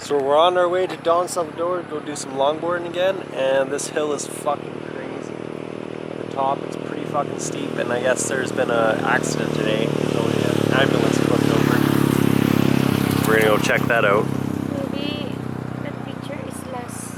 So we're on our way to Don Salvador to go do some longboarding again, and this hill is fucking crazy. At the top it's pretty fucking steep, and I guess there's been an accident today, so an ambulance flipped over. We're gonna go check that out. Maybe that picture is less.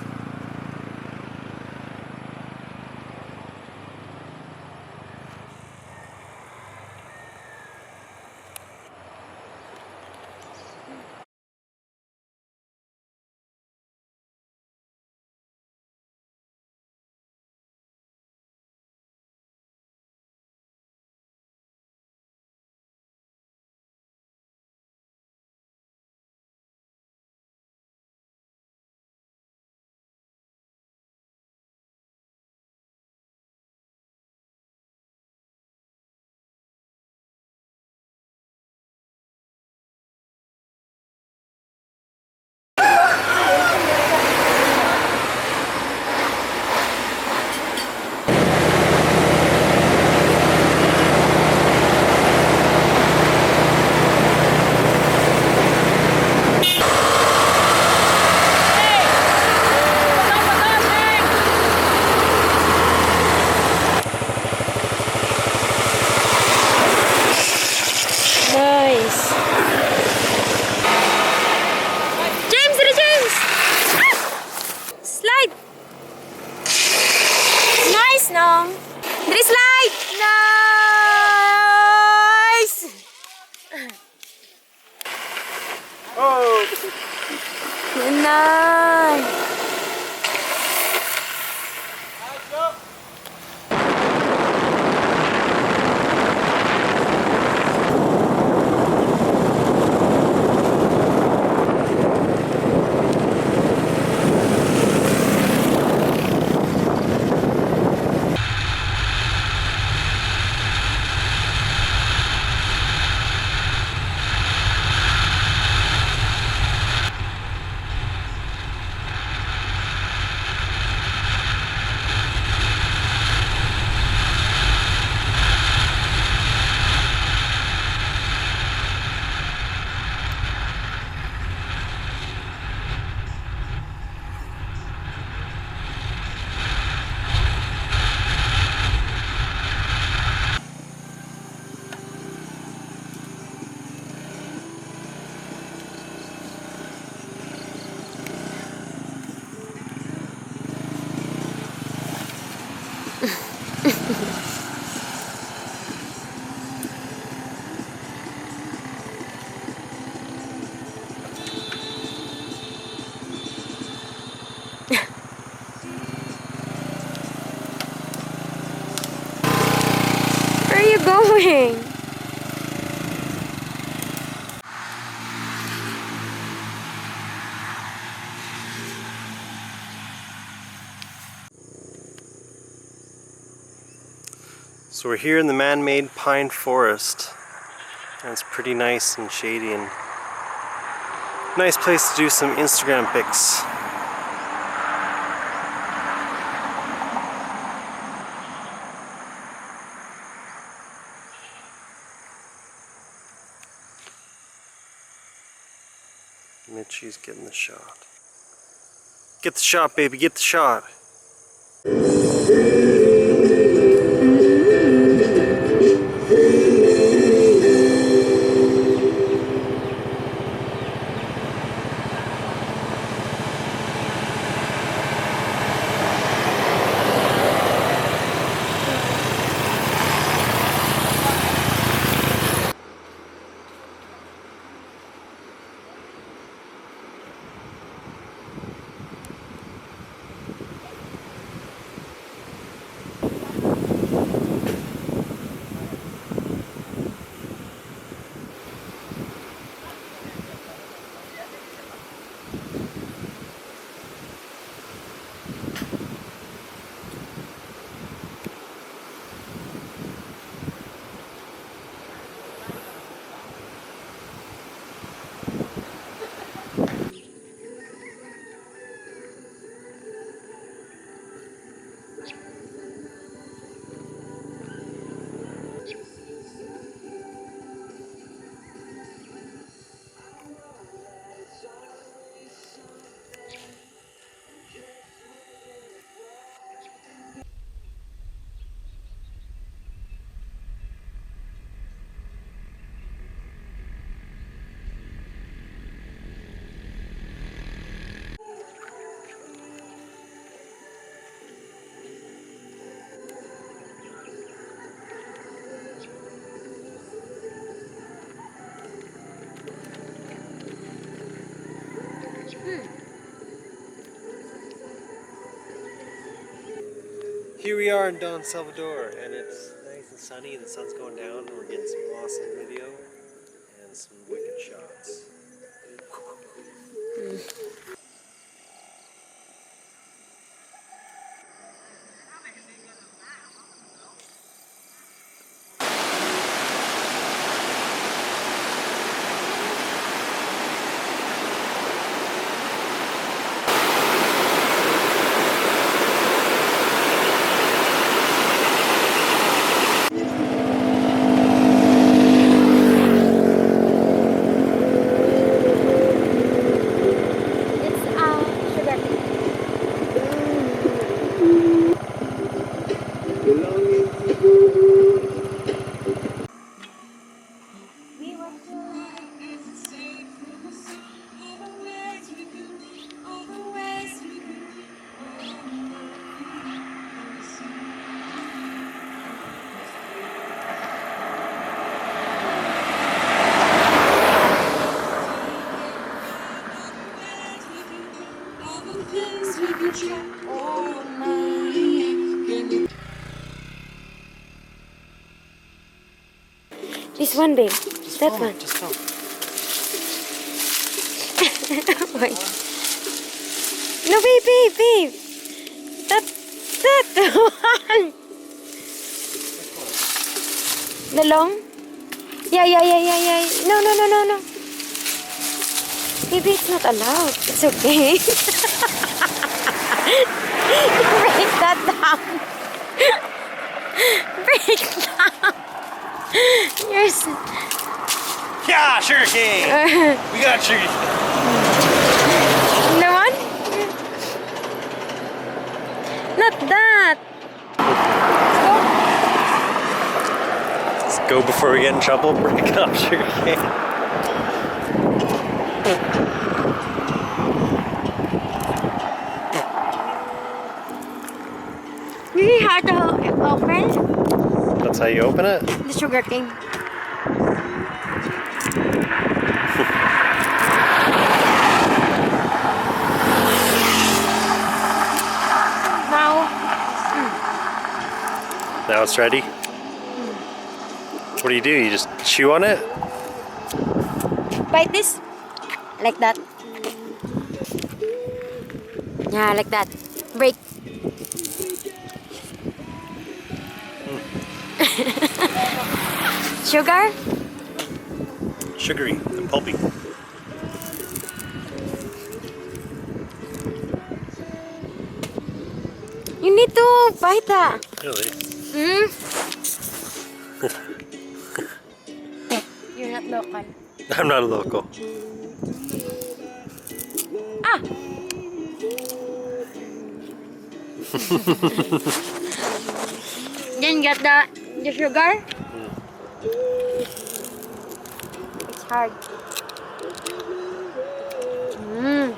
Nice. James, dali James! Slide! Nice, no? Dali slide! Nice! Oh! Nice! Where are you going? So we're here in the man-made pine forest, and it's pretty nice and shady and nice place to do some Instagram pics. Mitchie's getting the shot. Get the shot, baby, get the shot. Here we are in Don Salvador, and it's nice and sunny, and the sun's going down, and we're getting some awesome video and some wicked shots. It's sugar cane. We were this one, babe. That one. Just film. Wait. No, babe. That one. The long? Yeah. No. Maybe it's not allowed. It's okay. Break that down. Break down. You're so... Yeah, sugar cane! We got sugar cane! The one? Not that. Let's go before we get in trouble. Break up sugar cane. Really hard to open That's how you open it? the sugar cane. Now, Now it's ready. What do? You just chew on it? bite this. Like that. Yeah, like that. Break. Sugar? Sugary and pulpy. You need to bite that. Really? Hmm? You're not local. I'm not a local. Ah! Then get the sugar. It's hard. Mm.